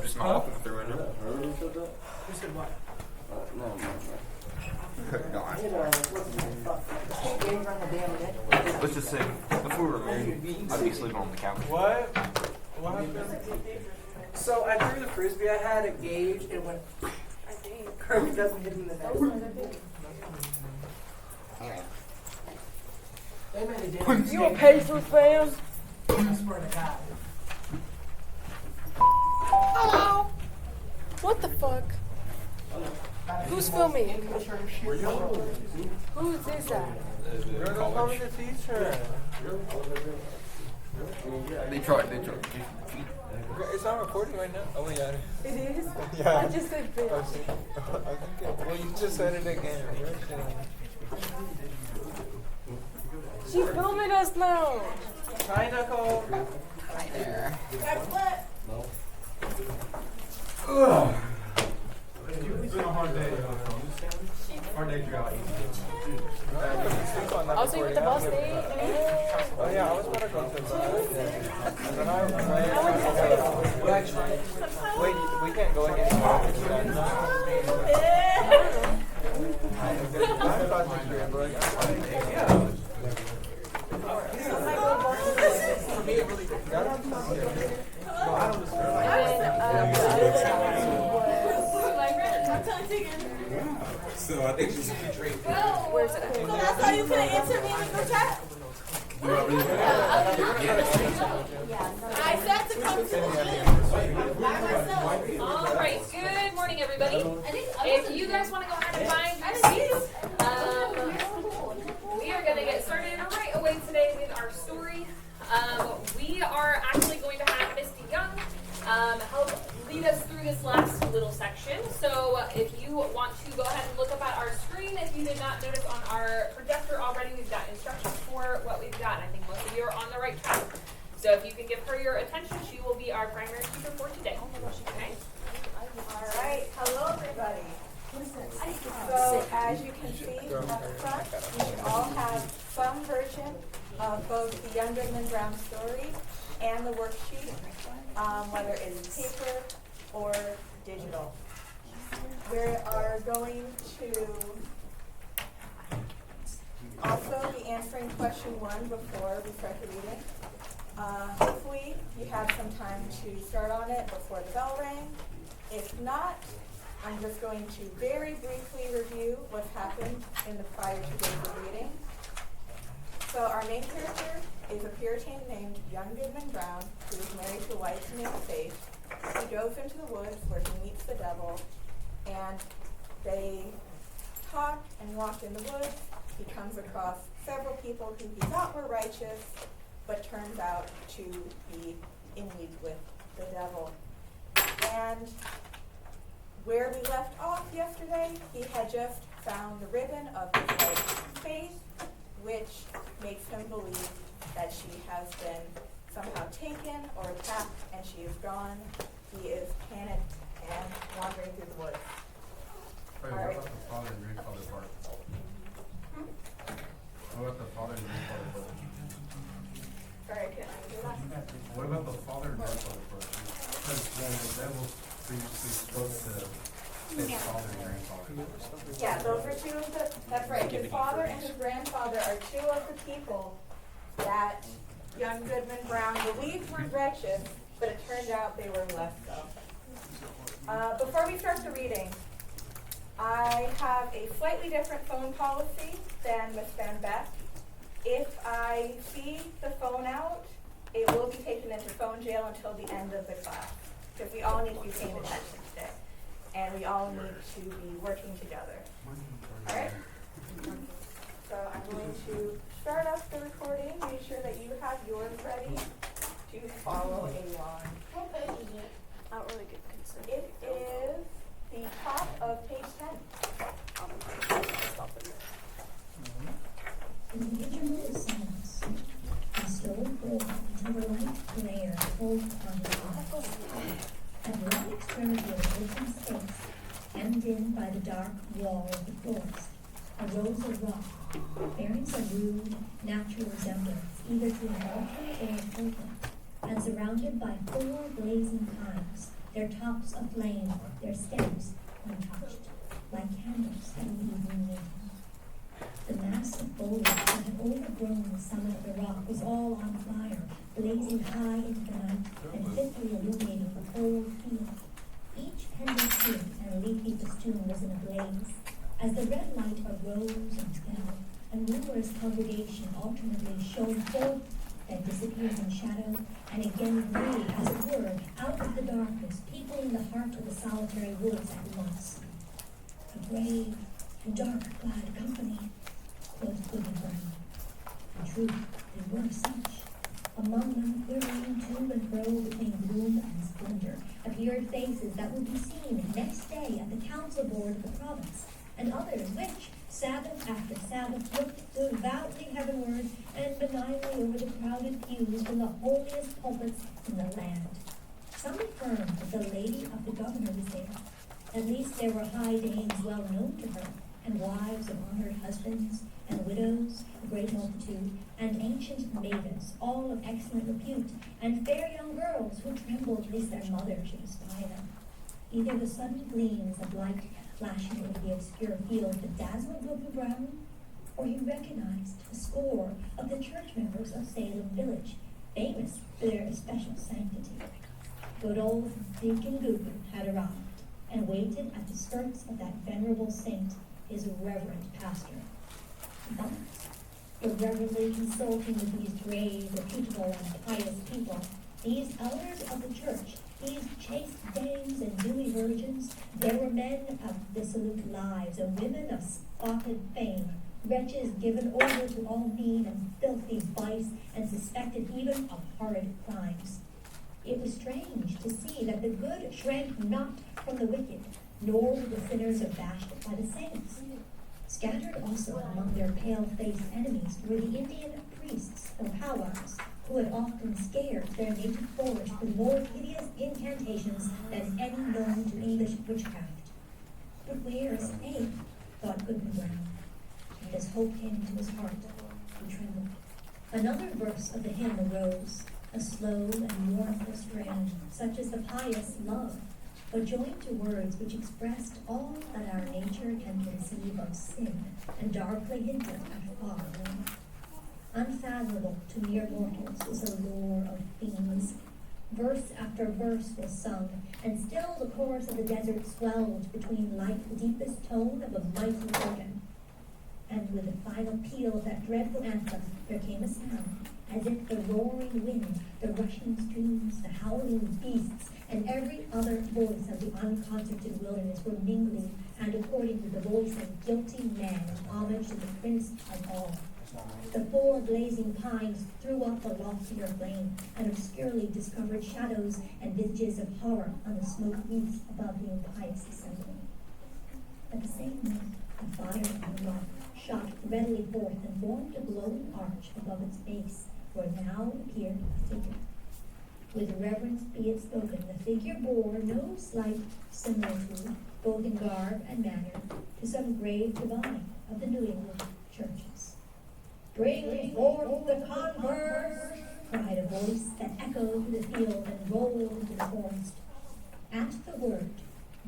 just not walking through right now. Who said what? No. Let's just say, if we were married, I'd be sleeping on the couch. What? What happened? So I threw the frisbee I had at Gage and it went. I think Kirby doesn't hit him in the neck. They made a damn You a Pacers fan? I swear to God. Hello. What the fuck? Who's filming? Who is this at? You're the calling the teacher. They tried. It's not recording right now. Oh, yeah. It is? Yeah. I just said bitch. I think well, you just said it again. You're kidding. She's filming us now. Hi, Nicole. Hi there. It's been a hard day. Hard day to go out. Also, you with the bus day? Oh, yeah, I was about to go to the and then wait, we can't go again. I thought you were, but yeah. So I think she's a treat. Where's it? So that's how you couldn't answer me in the chat? I said to come to the gym by myself. All right, good morning, everybody. If you guys want to go ahead and find your seats, we are going to get started right away today with our story. We are actually going to have Misty Young help lead us through this last little section. So if you want to go ahead and look up at our screen, if you did not notice on our projector already, we've got instructions for what we've got. I think most of you are on the right track. So if you can give her your attention, she will be our primary teacher for today. Okay? All right. Hello, everybody. So as you can see up front, you should all have some version of both the Young Goodman Brown story and the worksheet, whether it's paper or digital. We are going to also be answering question 1 before we start the reading. Hopefully you have some time to start on it before the bell rang. If not, I'm just going to very briefly review what's happened in the prior 2 days of reading. So our main character is a Puritan named Young Goodman Brown, who is married to a wife named Faith. He goes into the woods where he meets the devil, and they talk and walk in the woods. He comes across several people who he thought were righteous, but turns out to be in league with the devil. And where we left off yesterday, he had just found the ribbon of his wife's Faith, which makes him believe that she has been somehow taken or attacked, and she is gone. He is panicked and wandering through the woods. Wait, what about the father and grandfather part? What about the father and grandfather part? Sorry, I couldn't do that. What about the father and grandfather part? Because the devil previously spoke to his father and grandfather. Yeah, those are two of the, that's right. His father and his grandfather are 2 of the people that young Goodman Brown believed were righteous, but it turned out they were less so. Before we start the reading, I have a slightly different phone policy than Miss Van Beck. If I see the phone out, it will be taken into phone jail until the end of the class, because we all need to be paying attention today, and we all need to be working together. All right? So I'm going to start off the recording. Make sure that you have yours ready to follow along. What page is it? I don't really get concerned. It is the top of page 10. Individual descendants and slowly grow until the light layer holds on the bottom. At one extremity of open space, hemmed in by the dark wall of the forest, arose a rock, bearing some rude, natural resemblance either to an altar or a pulpit, and surrounded by 4 blazing pines, their tops aflame, their stems untouched, like candles at an evening meeting. The mass of foliage that had overgrown the summit of the rock was all on fire, blazing high into the night and fitfully illuminating the whole field. Each pendant twig and leafy festoon was in a blaze. As the red light arose and fell, a numerous congregation alternately shone forth, then disappeared in shadow, and again grew, as it were, out of the darkness, peopling the heart of the solitary woods at once. A brave and dark-clad company, quoth Goodman. In truth, they were such. Among them, quivering to and fro between gloom and splendor, appeared faces that would be seen next day at the council board of the province, and others which, Sabbath after Sabbath, looked devoutly heavenward and benignly over the crowded pews in the holiest pulpits in the land. Some affirmed that the lady of the governor was there. At least there were high dames well known to her, and wives of honored husbands, and widows, a great multitude, and ancient maidens, all of excellent repute, and fair young girls who trembled lest their mother should espy them. Either the sudden gleams of light flashing over the obscure field that dazzled Goodman Brown, or he recognized a score of the church members of Salem village, famous for their especial sanctity. Good old Deacon Goodman had arrived, and waited at the skirts of that venerable saint, his reverend pastor. But, irreverently consulting with these grave, reputable, and pious people, these elders of the church, these chaste dames and dewy virgins, there were men of dissolute lives, and women of spotted fame, wretches given over to all mean and filthy vice, and suspected even of horrid crimes. It was strange to see that the good shrank not from the wicked, nor were the sinners abashed by the saints. Scattered also among their pale-faced enemies were the Indian priests or powwows, who had often scared their native forest with more hideous incantations than any known to English witchcraft. But where is faith? Thought Goodman Brown, and as hope came into his heart, he trembled. Another verse of the hymn arose, a slow and mournful strain, such as the pious love, but joined to words which expressed all that our nature can conceive of sin, and darkly hinted at far more. Unfathomable to mere mortals is a lore of fiends. Verse after verse was sung, and still the chorus of the desert swelled between like the deepest tone of a mighty organ. And with the final peal of that dreadful anthem, there came a sound, as if the roaring wind, the rushing streams, the howling beasts, and every other voice of the unconcerted wilderness were mingling, and according to the voice of guilty man in homage to the Prince of all. The four blazing pines threw up a loftier flame, and obscurely discovered shadows and visages of horror on the smoke wreaths above the impious assembly. At the same moment, a fire on the rock shot readily forth and formed a glowing arch above its base, where now appeared a figure. With reverence be it spoken, the figure bore no slight similitude, both in garb and manner, to some grave divine of the New England churches. "Bring forth the converts!" cried a voice that echoed through the field and rolled into the forest. At the word,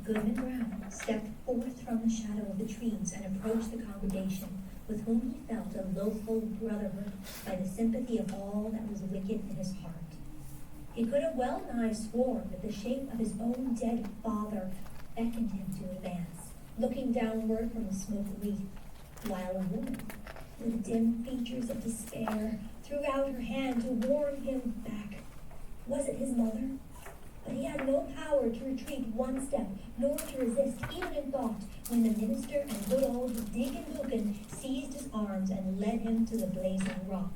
Goodman Brown stepped forth from the shadow of the trees and approached the congregation, with whom he felt a loathful brotherhood by the sympathy of all that was wicked in his heart. He could have well nigh sworn that the shape of his own dead father beckoned him to advance, looking downward from the smoke wreath, while a woman, with dim features of despair, threw out her hand to warn him back. Was it his mother? But he had no power to retreat one step, nor to resist even in thought, when the minister and good old Deacon Goodman seized his arms and led him to the blazing rock.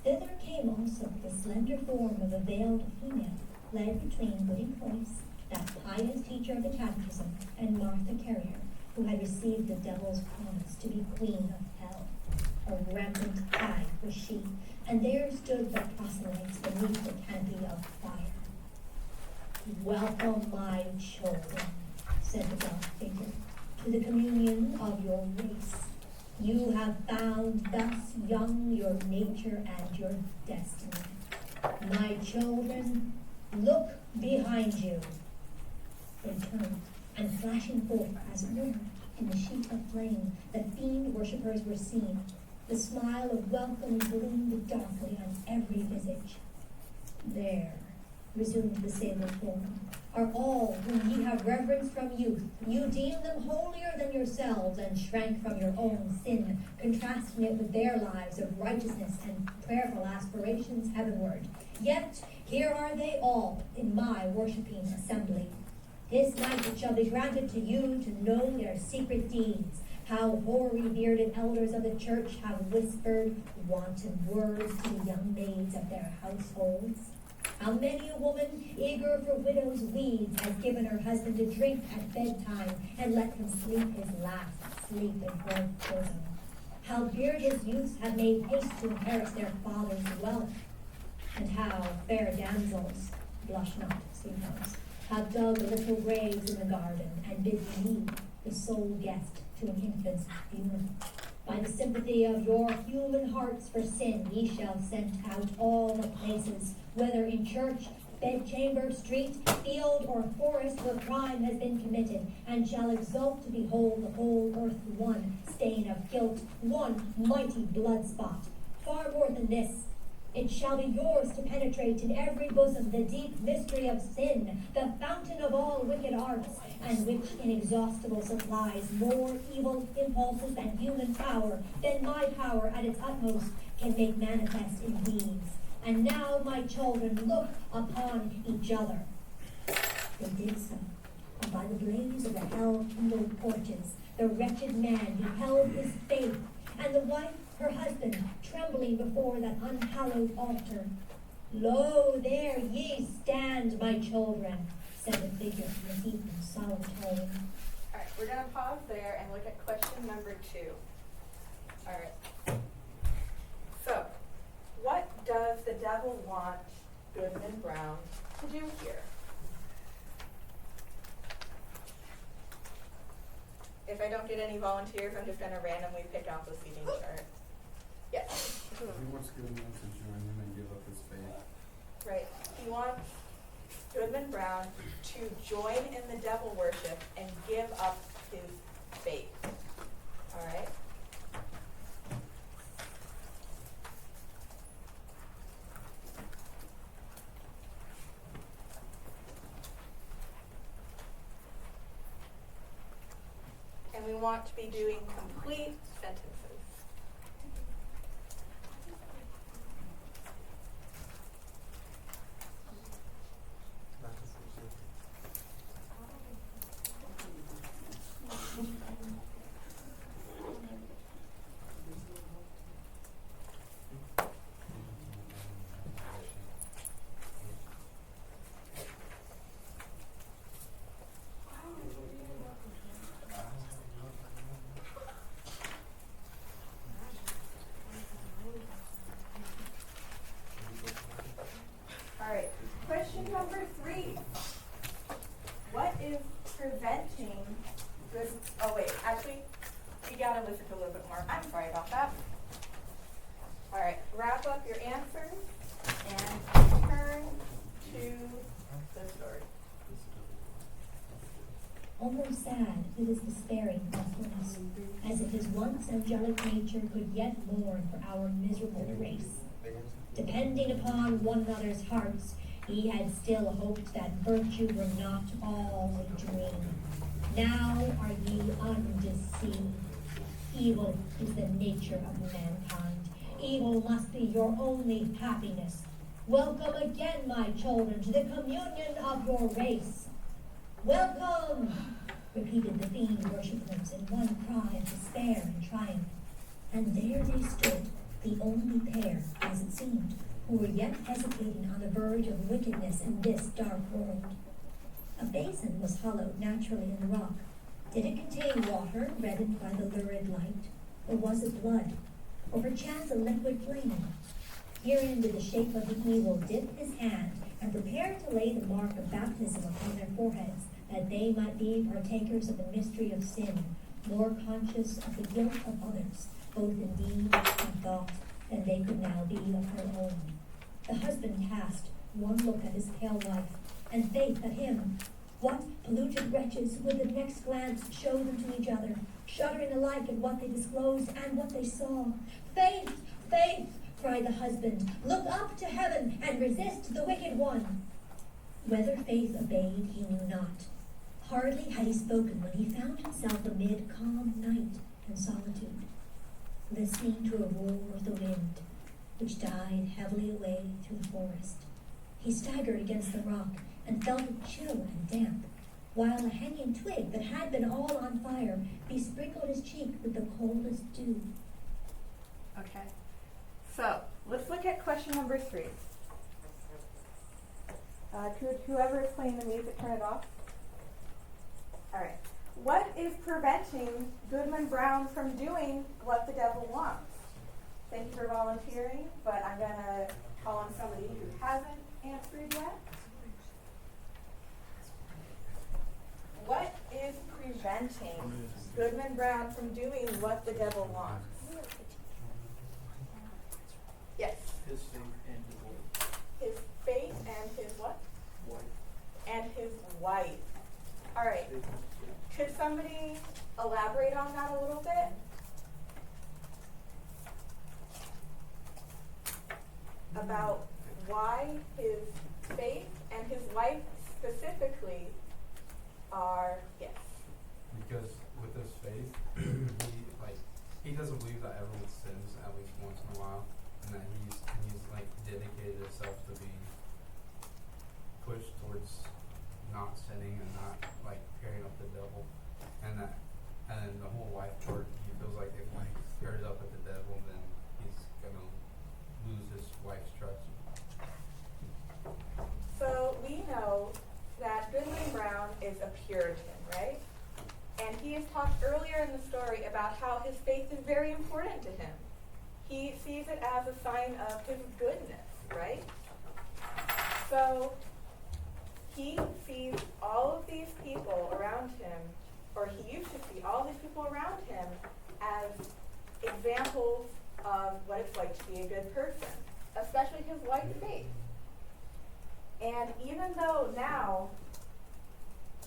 Thither came also the slender form of a veiled female, led between Goody Cloyce, that pious teacher of the catechism, and Martha Carrier, who had received the devil's promise to be queen of hell. A rampant hag was she, and there stood the proselytes beneath the canopy of fire. "Welcome, my children," said the dark figure, "to the communion of your race. You have found thus young your nature and your destiny. My children, look behind you. they turned, and flashing forth, as it were, in the sheet of flame, the fiend worshippers were seen. The smile of welcome gleamed darkly on every visage. There, resumed the sable form, are all whom ye have reverenced from youth. You deem them holier than yourselves, and shrank from your own sin, contrasting it with their lives of righteousness and prayerful aspirations heavenward. Yet here are they all in my worshipping assembly. This night it shall be granted to you to know their secret deeds, how hoary bearded elders of the church have whispered wanton words to the young maids of their households. How many a woman, eager for widow's weeds, has given her husband a drink at bedtime and let him sleep his last sleep in her bosom. How beardless youths have made haste to inherit their father's wealth, and how fair damsels, blush not, sweethearts, have dug little graves in the garden and bid me, the sole guest, to an infant's funeral. By the sympathy of your human hearts for sin, ye shall scent out all the places, whether in church, bedchamber, street, field, or forest, where crime has been committed, and shall exult to behold the whole earth one stain of guilt, one mighty blood spot. Far more than this, it shall be yours to penetrate in every bosom the deep mystery of sin, the fountain of all wicked arts, and which inexhaustible supplies more evil impulses than human power, than my power at its utmost can make manifest in deeds. And now, my children, look upon each other. They did so, and by the blaze of the hell-kindled torches, the wretched man beheld his faith, and the wife her husband, trembling before that unhallowed altar. Lo, there ye stand, my children, said the figure in a deep and solemn tone. All right, we're going to pause there and look at question number 2. All right. So, what does the devil want Goodman Brown to do here? If I don't get any volunteers, I'm just going to randomly pick out the seating chart. Yes. He wants Goodman to join him and give up his faith. Right. He wants Goodman Brown to join in the devil worship and give up his faith. All right? And we want to be doing complete sentences. All right, question number 3. What is preventing this? Oh wait, actually, you gotta listen to a little bit more. I'm sorry about that. All right, wrap up your answers and turn to the story. Almost sad, it is despairing helplessness, as if his once angelic nature could yet mourn for our miserable race. Depending upon one another's hearts, he had still hoped that virtue were not all a dream. Now are ye undeceived. Evil is the nature of mankind. Evil must be your only happiness. Welcome again, my children, to the communion of your race. Welcome, repeated the fiend worshippers in one cry of despair and triumph. And there they stood, the only pair, as it seemed, who were yet hesitating on the verge of wickedness in this dark world. A basin was hollowed naturally in the rock. Did it contain water reddened by the lurid light? Or was it blood? Or perchance a liquid flame? Herein did the shape of the evil dip his hand and prepare to lay the mark of baptism upon their foreheads, that they might be partakers of the mystery of sin, more conscious of the guilt of others, both in deed and thought, than they could now be of her own. The husband cast one look at his pale wife, and faith at him, What polluted wretches would the next glance show them to each other, shuddering alike at what they disclosed and what they saw? Faith, faith, cried the husband, look up to heaven and resist the wicked one. Whether faith obeyed he knew not. Hardly had he spoken when he found himself amid calm night and solitude, listening to a roar of the wind, which died heavily away through the forest. He staggered against the rock and felt it chill and damp, while a hanging twig that had been all on fire besprinkled his cheek with the coldest dew. Okay. So, let's look at question number 3. Could whoever is playing the music turn it off? Alright. What is preventing Goodman Brown from doing what the devil wants? Thank you for volunteering, but I'm going to call on somebody who hasn't answered yet. What is preventing Goodman Brown from doing what the devil wants? Yes. His faith and his wife. His faith and his what? Wife. And his wife. All right. Could somebody elaborate on that a little bit? About why his faith and his wife specifically are, yes. Because with his faith, he doesn't believe that everyone sins at least once in a while, and that he's like dedicated himself to being pushed towards not sinning and not like pairing up the devil, and the whole wife part, he feels like if he pairs up with the devil, then he's gonna lose his wife's trust. So we know that Goodman Brown is a Puritan, right? And he has talked earlier in the story about how his faith is very important to him. He sees it as a sign of his goodness, right? So he sees all of these people around him, or he used to see all these people around him as examples of what it's like to be a good person, especially his wife's faith. And even though now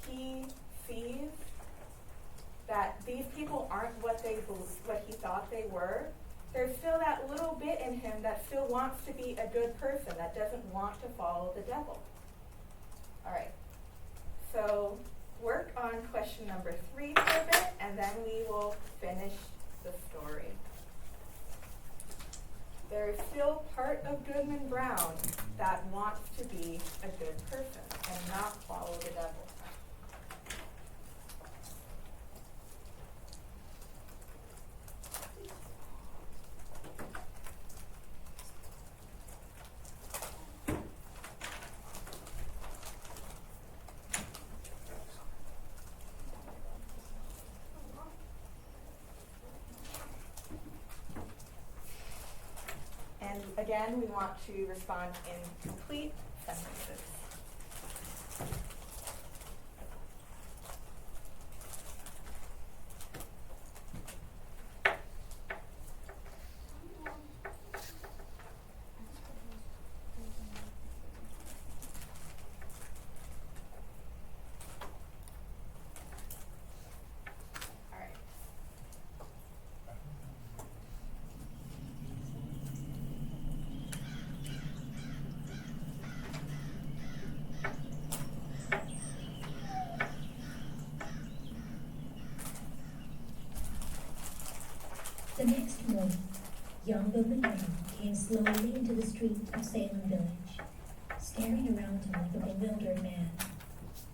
he sees that these people aren't what he thought they were, there's still that little bit in him that still wants to be a good person, that doesn't want to follow the devil. All right. So work on question number 3 for a bit, and then we will finish the story. There is still part of Goodman Brown that wants to be a good person and not follow the devil. And again, we want to respond in complete sentences. All right. The next morning, young Goodman Brown came slowly into the street of Salem village, staring around him like a bewildered man.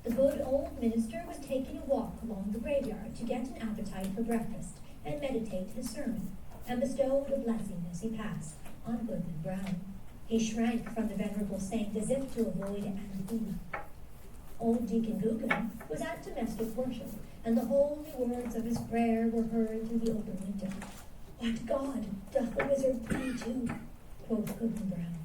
The good old minister was taking a walk along the graveyard to get an appetite for breakfast and meditate his sermon, and bestowed a blessing as he passed on Goodman Brown. He shrank from the venerable saint as if to avoid ambiguity. Old Deacon Goodman was at domestic worship, and the holy words of his prayer were heard through the open window. "What God doth the wizard pray to?" quoth Goodman Brown.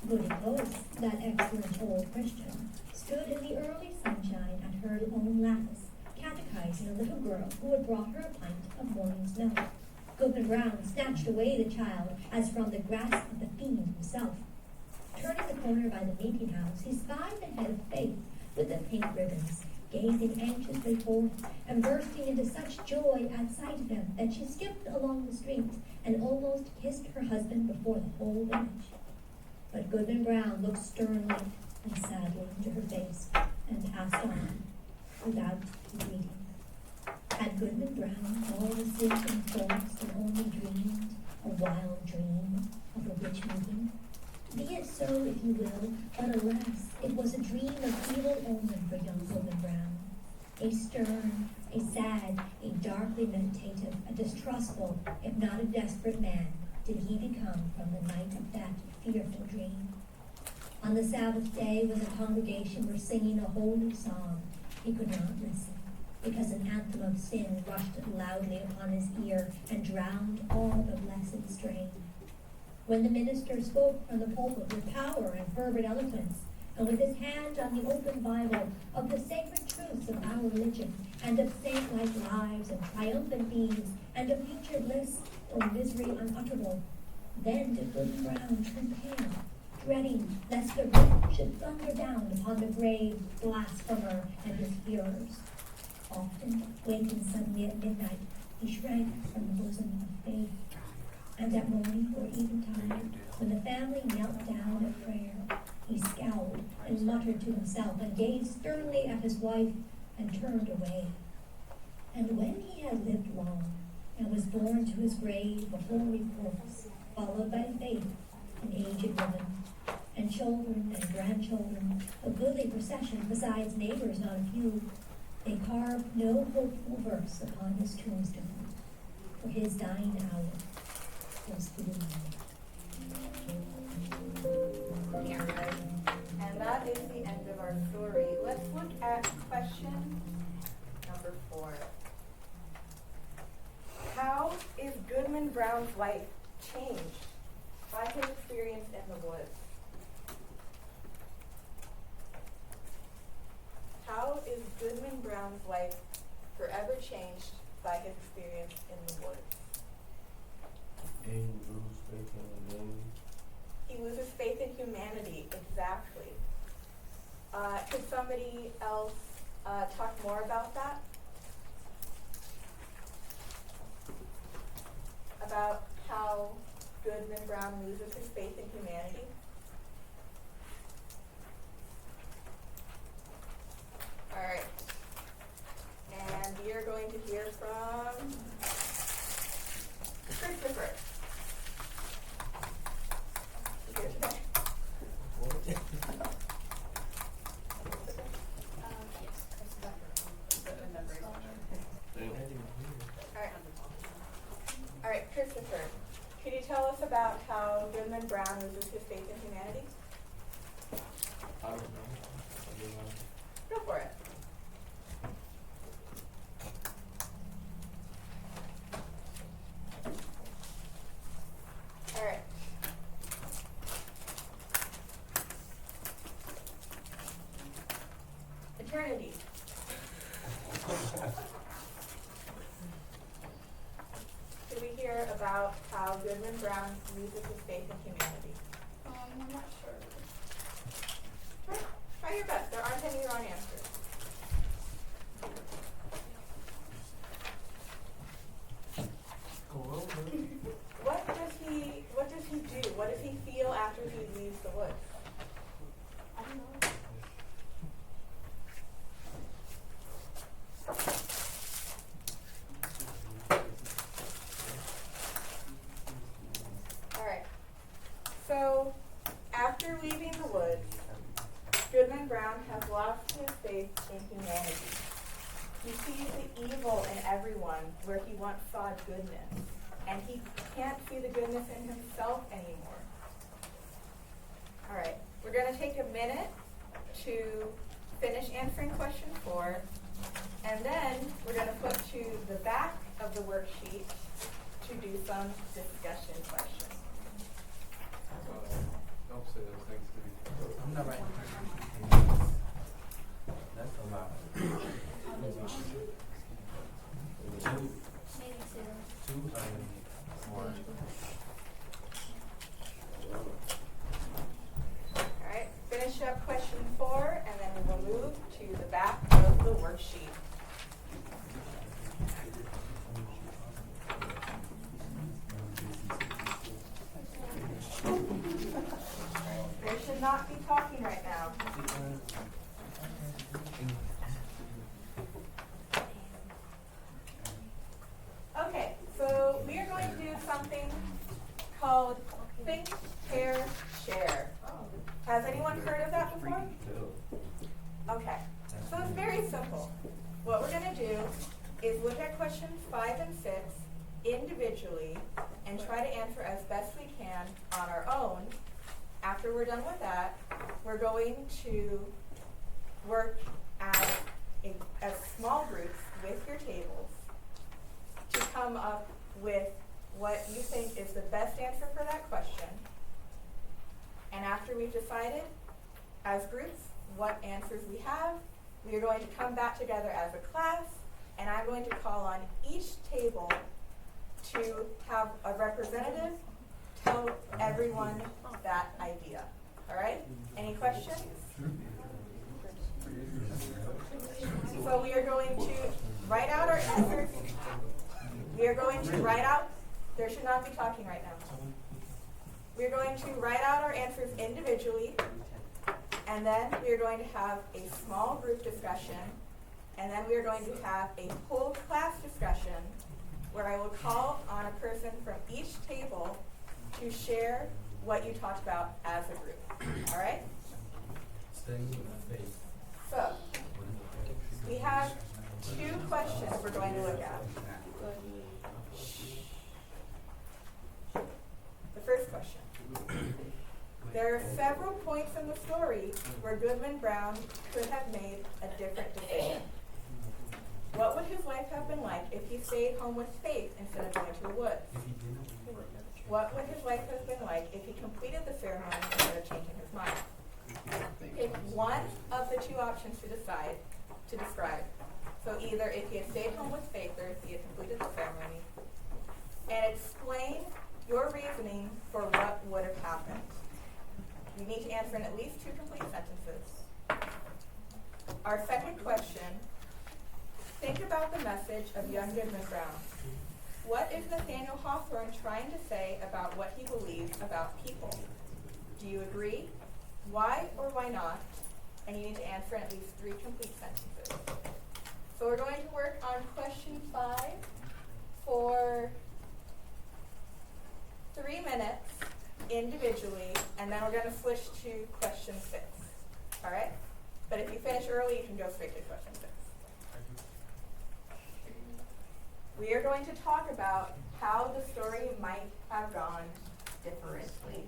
Goody Close, that excellent old Christian, stood in the early sunshine at her own lattice, catechizing a little girl who had brought her a pint of morning's milk. Goodman Brown snatched away the child as from the grasp of the fiend himself. Turning the corner by the meeting house, he spied the head of Faith with the pink ribbons, gazing anxiously forth and bursting into such joy at sight of him that she skipped along the street and almost kissed her husband before the whole village. But Goodman Brown looked sternly and sadly into her face and passed on without greeting. Had Goodman Brown fallen asleep in the forest and only dreamed a wild dream of a witch meeting? Be it so, if you will, but alas, it was a dream of evil omen for young Goodman Brown. A stern, a sad, a darkly meditative, a distrustful, if not a desperate man, did he become from the night of that fearful dream. On the Sabbath day, when the congregation were singing a holy song, he could not listen, because an anthem of sin rushed loudly upon his ear and drowned all the blessed strain. When the minister spoke from the pulpit with power and fervid eloquence, and with his hand on the open Bible, of the sacred truths of our religion, and of saint-like lives and triumphant deeds, and of future bliss or misery unutterable, then did Goodman Brown turn pale, dreading lest the wrath should thunder down upon the grave blasphemer and his hearers. Often, waking suddenly at midnight, he shrank from the bosom of faith. And at morning or eventide, when the family knelt down at prayer, he scowled and muttered to himself and gazed sternly at his wife and turned away. And when he had lived long and was borne to his grave a holy corpse, followed by Faith, an aged woman, and children and grandchildren, a goodly procession besides neighbors not a few, they carved no hopeful verse upon his tombstone, for his dying hour was gloom. And that is the end of our story. Let's look at question number 4. How is Goodman Brown's life changed by his experience in the woods? How is Goodman Brown's life forever changed by his experience in the woods? He loses faith in humanity, exactly. Could somebody else talk more about that? About how Goodman Brown loses his faith in humanity? All right. And we are going to hear from Christopher. Here today. All right, Christopher, could you tell us about how Goodman Brown loses his faith in humanity? I don't know. Go for it. All right. Eternity. Did we hear about how Goodman Brown loses his faith in humanity? I'm not sure. Try your best. There aren't any wrong answers. What does he do? What does he feel after he leaves the woods? I don't know. Alright. So, after leaving the woods, Goodman Brown has lost his faith in humanity. He sees the evil in everyone where he once saw goodness, and he can't see the goodness in himself anymore. Alright, we're going to take a minute to finish answering question 4, and then we're going to put to the back of the worksheet to do some discussion questions. Don't say those things to me. I'm not writing. That's a lot. Alright, finish up question 4, and then we will move There should not be talking right now. Okay, so we are going to do something called Think, Pair, Share. Has anyone heard of that before? Okay, so it's very simple. What we're going to do is look at questions 5 and 6 individually and try to answer as best we can on our own. After we're done with that, we're going to work as small groups with your tables to come up with what you think is the best answer for that question. And after we've decided as groups what answers we have, we are going to come back together as a class, and I'm going to call on each table to have a representative tell everyone that idea. All right? Any questions? So we are going to write out our answers. We are going to write out, there should not be talking right now. We're going to write out our answers individually, and then we are going to have a small group discussion, and then we are going to have a whole class discussion where I will call on a person from each table to share what you talked about as a group. All right? Staying with faith. So, we have 2 questions we're going to look at. The first question. There are several points in the story where Goodman Brown could have made a different decision. What would his life have been like if he stayed home with Faith instead of going to the woods? What would his life have been like if he completed the ceremony instead of changing his mind? Pick one of the 2 options to describe. So either if he had stayed home with Faith or if he had completed the ceremony, and explain your reasoning for what would have happened. You need to answer in at least 2 complete sentences. Our second question, think about the message of young Goodman Brown. What is Nathaniel Hawthorne trying to say about what he believes about people? Do you agree? Why or why not? And you need to answer in at least 3 complete sentences. So we're going to work on question 5 for 3 minutes individually, and then we're going to switch to question 6. All right? But if you finish early, you can go straight to question 6. We are going to talk about how the story might have gone differently.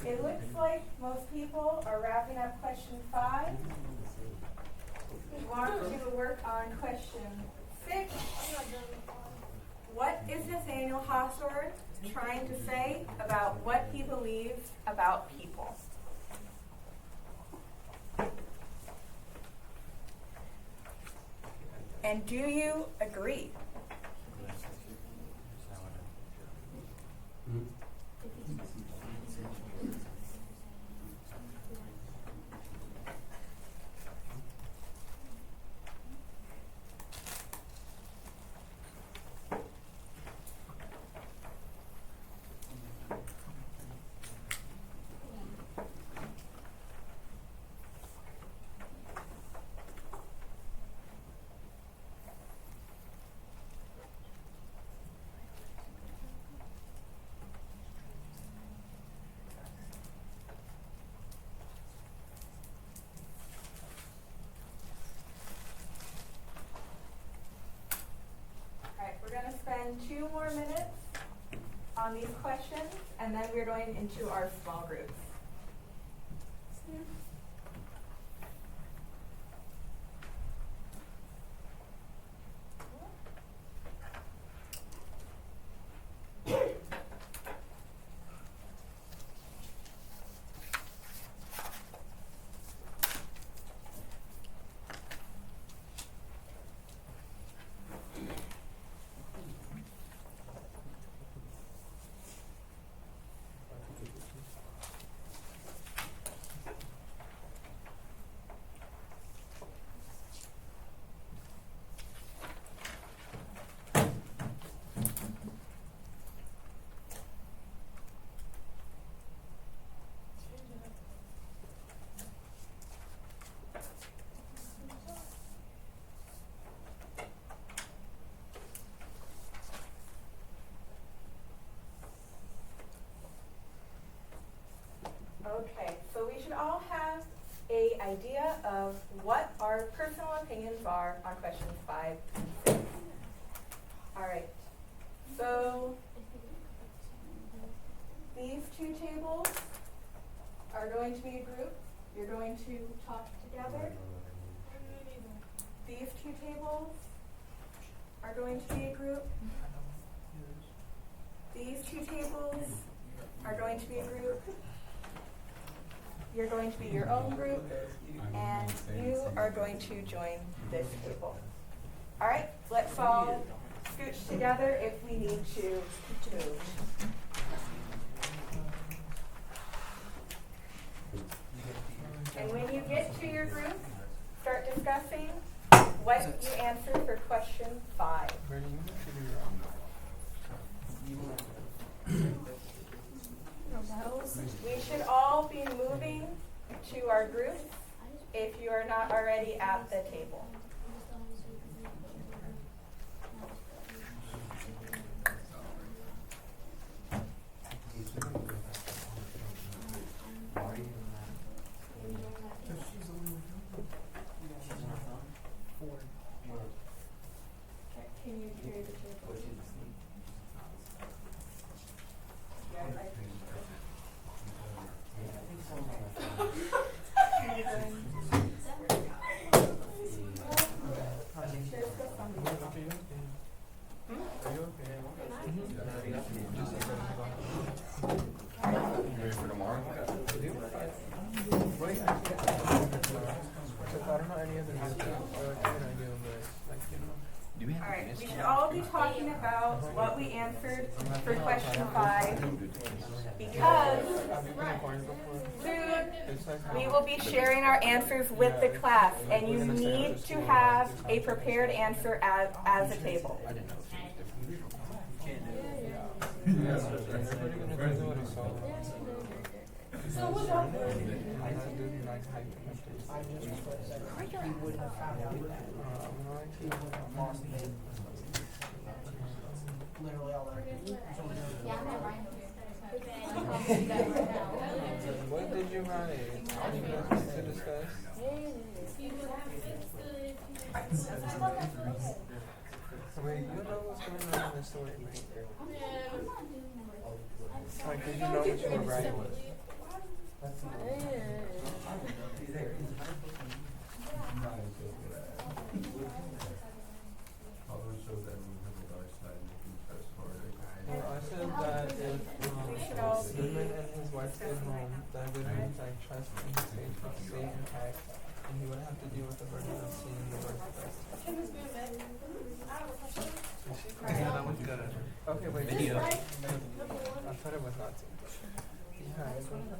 It looks like most people are wrapping up question 5. We want to work on question 6. What is Nathaniel Hawthorne trying to say about what he believes about people? And do you agree? We're going to spend 2 more minutes on these questions, and then we're going into our small groups. Okay, so we should all have an idea of what our personal opinions are on questions 5 and 6. All right, so these 2 tables are going to be a group. You're going to talk together. These 2 tables are going to be a group. These 2 tables are going to be a group. You're going to be your own group, and you are going to join this table. All right, let's all scooch together if we need to move. And when you get to your group, start discussing what you answered for question 5. We should all be moving to our groups if you are not already at the table. Can you hear the table? Alright, we should all be talking about what we answered for question 5 because soon we will be sharing our answers with the class, and you need to have a prepared answer as a table. Literally all that. What did you write? To discuss? Wait, you know what's going on in the story, right? Like, did you know what you were writing? Although it shows everyone has a dark side and they can trust harder. Well, I said that if Goodman and his wife stayed home, that Goodman's like trust in his faith would stay intact, and he wouldn't have to deal with the burden of seeing the worst of us. Yeah, that was good. Okay, wait. Video. I thought it was not too. Yeah, it's going to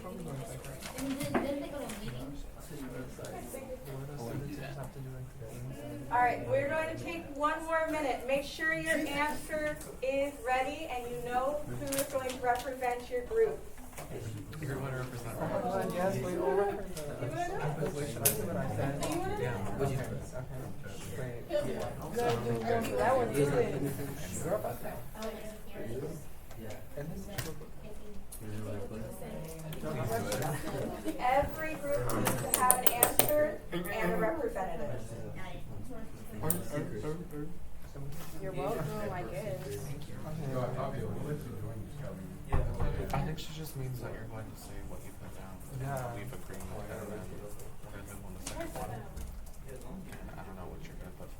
probably going back right. Didn't they go to a meeting? What else do the teachers have to do like things? All right, we're going to take one more minute. Make sure your answer is ready and you know who is going to represent your group. You're going to represent. Oh my God, yes, we all represent. Wait, should I say what I said? Yeah. Okay. Wait. Yeah. That one is it. Girl about that. And this is Every group needs to have an answer and a representative. You're welcome, I guess. No, I probably would join this I think she just means that you're going to say what you put down. Yeah. We've agreed with that. We're going to move on to the second one. And I don't know what you're going to put.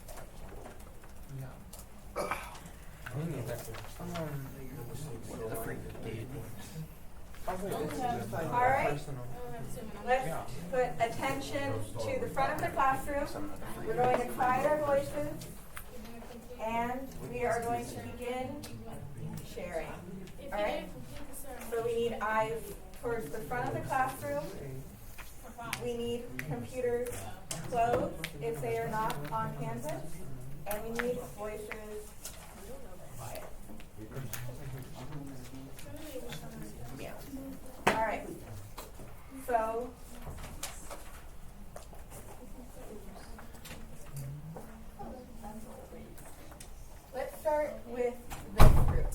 Yeah. Me neither. What the freak did? Okay, this is just like All right. personal. Let's put attention to the front of the classroom. We're going to quiet our voices and we are going to begin sharing. All right? So we need eyes towards the front of the classroom. We need computers closed if they are not on campus. And we need voices quiet. Yeah. All right. So let's start with this group.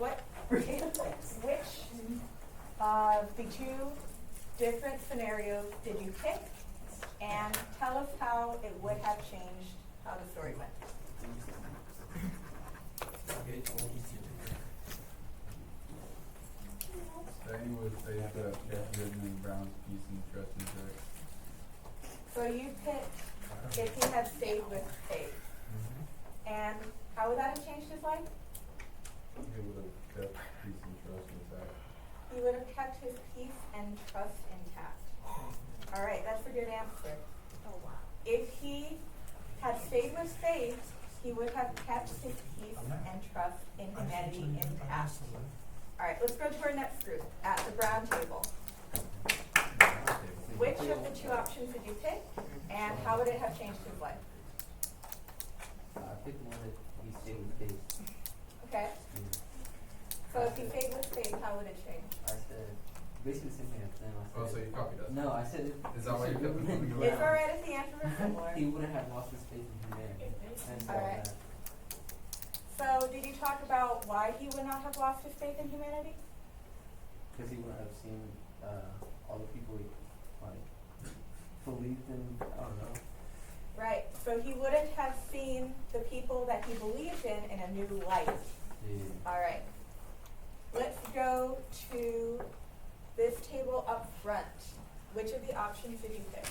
Which of the two different scenarios did you pick? And tell us how it would have changed how the story went. Danny would say that Jeff Goodman, Brown's peace and trust in Jack. So you picked if he had stayed with faith. And how would that have changed his life? He would have kept peace and trust intact. He would have kept his peace and trust intact. All right, that's a good answer. If he had stayed with faith, he would have kept his peace and trust in humanity intact. All right, let's go to our next group at the brown table. Which of the two options did you pick, and how would it have changed his life? I picked one that he stayed with faith. Okay. So if he stayed with faith, how would it change? I said basically the same thing as them. I said, Oh, so you copied us? no, I said Is that why you kept moving It's around? all right if the answer is similar. he wouldn't have lost his faith in humanity. And so All right. So did you talk about why he would not have lost his faith in humanity? because he wouldn't have seen all the people he like believed in. I don't know. Right. So he wouldn't have seen the people that he believed in a new light. Yeah. All right. Let's go to this table up front. Which of the options did you pick?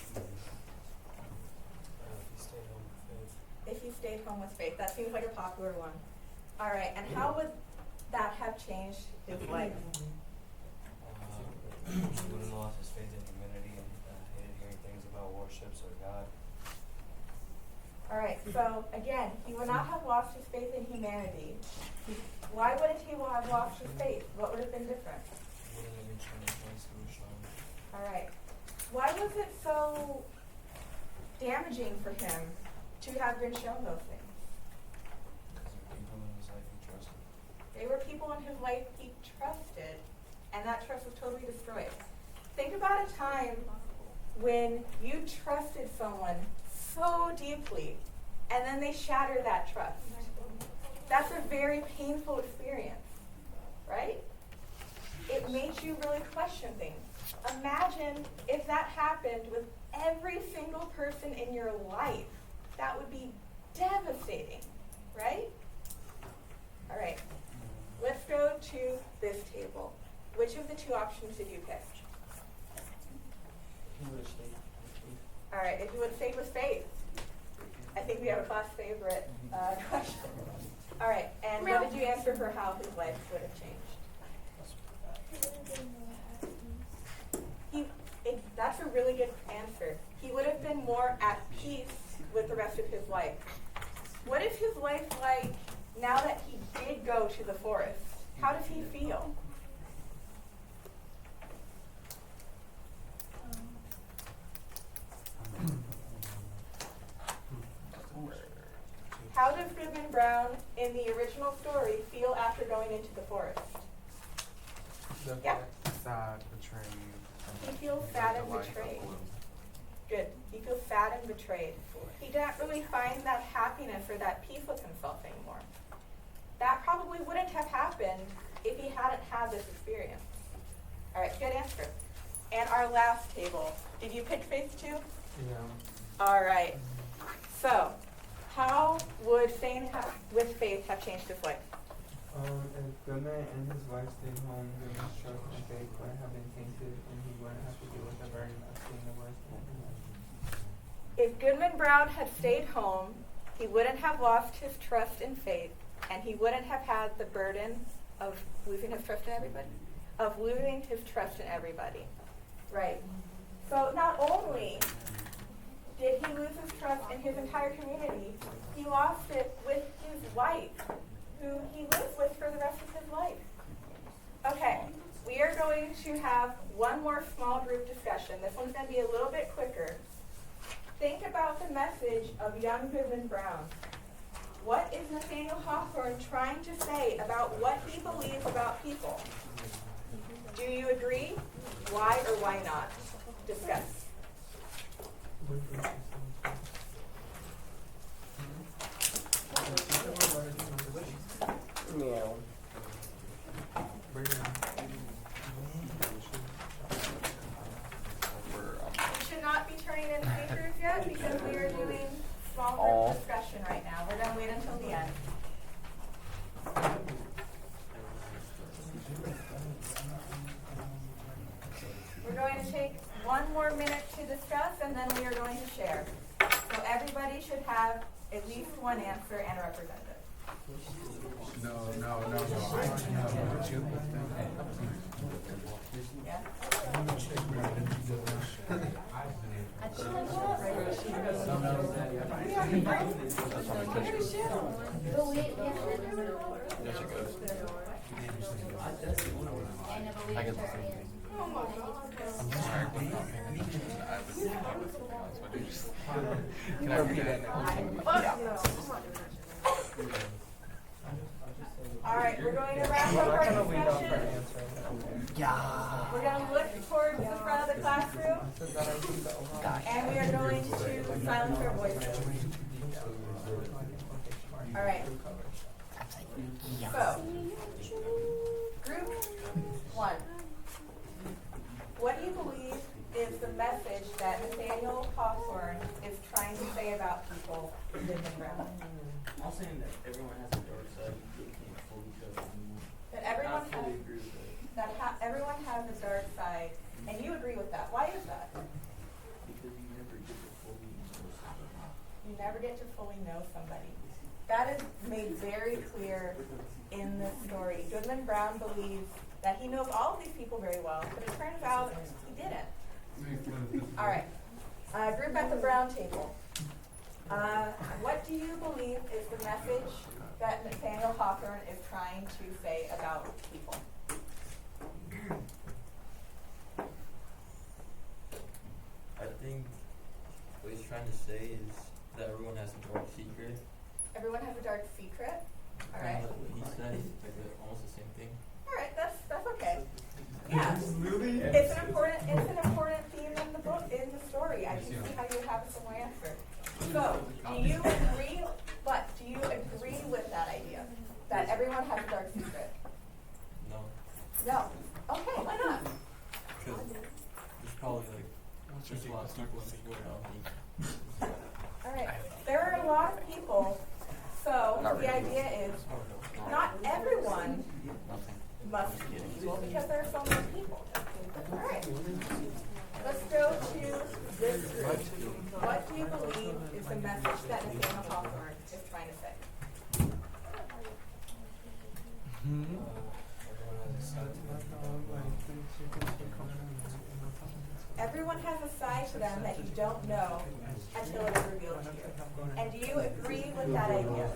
If you stayed home with faith. That seems like a popular one. All right. And how would that have changed his life? He wouldn't have lost his faith in humanity and hated hearing things about warships or God. All right. So again, he would not have lost his faith in humanity. Why wouldn't he have lost his faith? What would have been different? He wouldn't have been trying to find solution. All right. Why was it so damaging for him to have been shown those things? Because of people in his life he trusted. They were people in his life he trusted, and that trust was totally destroyed. Think about a time when you trusted someone so deeply, and then they shatter that trust. That's a very painful experience, right? It makes you really question things. Imagine if that happened with every single person in your life. That would be devastating, right? All right. let's go to this table. Which of the two options did you pick? All right, if you would stay with faith. I think we have a class favorite question. All right, and what did you answer for how his life would have changed? That's a really good answer. He would have been more at peace with the rest of his life. What is his life like now that he did go to the forest? How does he feel? How does Goodman Brown in the original story feel after going into the forest? Yeah. Sad, betrayed. He feels sad and betrayed. Good. He feels sad and betrayed. He didn't really find that happiness or that peace with himself anymore. That probably wouldn't have happened if he hadn't had this experience. All right, good answer. And our last table. Did you pick faith too? Yeah. All right. So, how would staying with faith have changed his life? If Goodman and his wife stayed home, Goodman's trust and faith wouldn't have been tainted, and he wouldn't have to deal with the burden of seeing the worst in everyone. If Goodman Brown had stayed home, he wouldn't have lost his trust and faith, and he wouldn't have had the burden of losing his trust in everybody. Right. So not only did he lose his trust in his entire community, he lost it with his wife, who he lived with for the rest of his life. Okay, we are going to have one more small group discussion. This one's going to be a little bit quicker. Think about the message of young Goodman Brown. What is Nathaniel Hawthorne trying to say about what he believes about people? Do you agree? Why or why not? Discuss. Meow. We should not be turning in speakers yet because we are doing small group discussion right now. We're going to wait until the end. We're going to take one more minute to discuss and then we are going to share. So everybody should have at least one answer and a representative. No. I Yeah? But wait, we have to. Yes, it goes. I get the Oh my God. I'm sorry, but I'm not paying attention. I was something else. What did you just? Can I repeat it now? All right, we're going to wrap up our discussion. We're going to look towards the front of the classroom, and we are going to silence our voices. All right. So, group one. What do you believe is the message that Nathaniel Hawthorne is trying to say about people in Goodman Brown? I'm saying that everyone has a dark side. You can't fully trust anyone. That everyone I has, fully agree with that. everyone has a dark side, and you agree with that. Why is that? Because you never get to fully know somebody. You never get to fully know somebody. That is made very clear in this story. Goodman Brown believes that he knows all of these people very well, but it turns out he didn't. All right. Group at the brown table. What do you believe is the message that Nathaniel Hawthorne is trying to say about people? I think what he's trying to say is that everyone has a dark secret. Everyone has a dark secret. All right. What he said is like almost the same thing. All right, that's okay. Yeah, it's an important theme in the book, in the story. I can see how you have a similar answer. So, do you agree? But do you agree with that idea that everyone has a dark secret? No, No. Okay, why not? because there's probably like just a lot of people in this world. All right, there are a lot of people. So the idea is, not everyone Must be evil because there are so many people. Alright. Let's go to this group. What do you believe is the message that Nathaniel Hawthorne is trying to say? Everyone has a side to them that you don't know until it is revealed to you. And do you agree with that idea?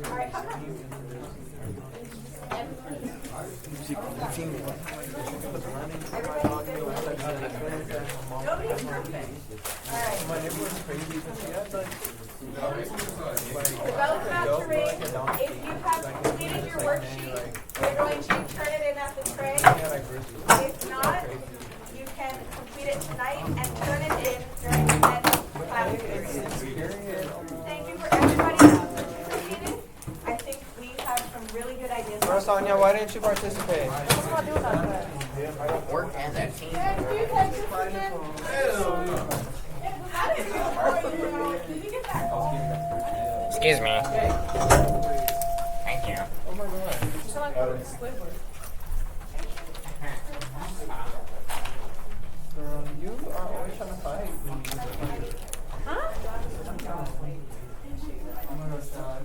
All right, how about you? Nobody's perfect. All right. My neighbor's crazy because she has like The bell is about to ring. If you have completed your worksheet, you're going to turn it in at the tray. If not, you can complete it tonight and turn it in during the next class period. Thank you for everybody who participated. I think we have some really good ideas. Sonia, why didn't you participate? I'm not doing that. Work as a team. Thank you, participants. How did you know? Did you get that? Excuse me. Thank you. Oh my god. Girl, you are always trying to fight. Huh? Oh my gosh, God.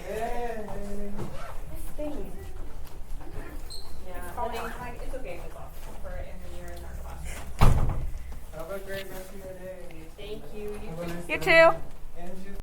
Yay. Yeah, it's okay if it's off for in the year in our class. Have a great rest of your day. Thank you. Have a nice You day. too.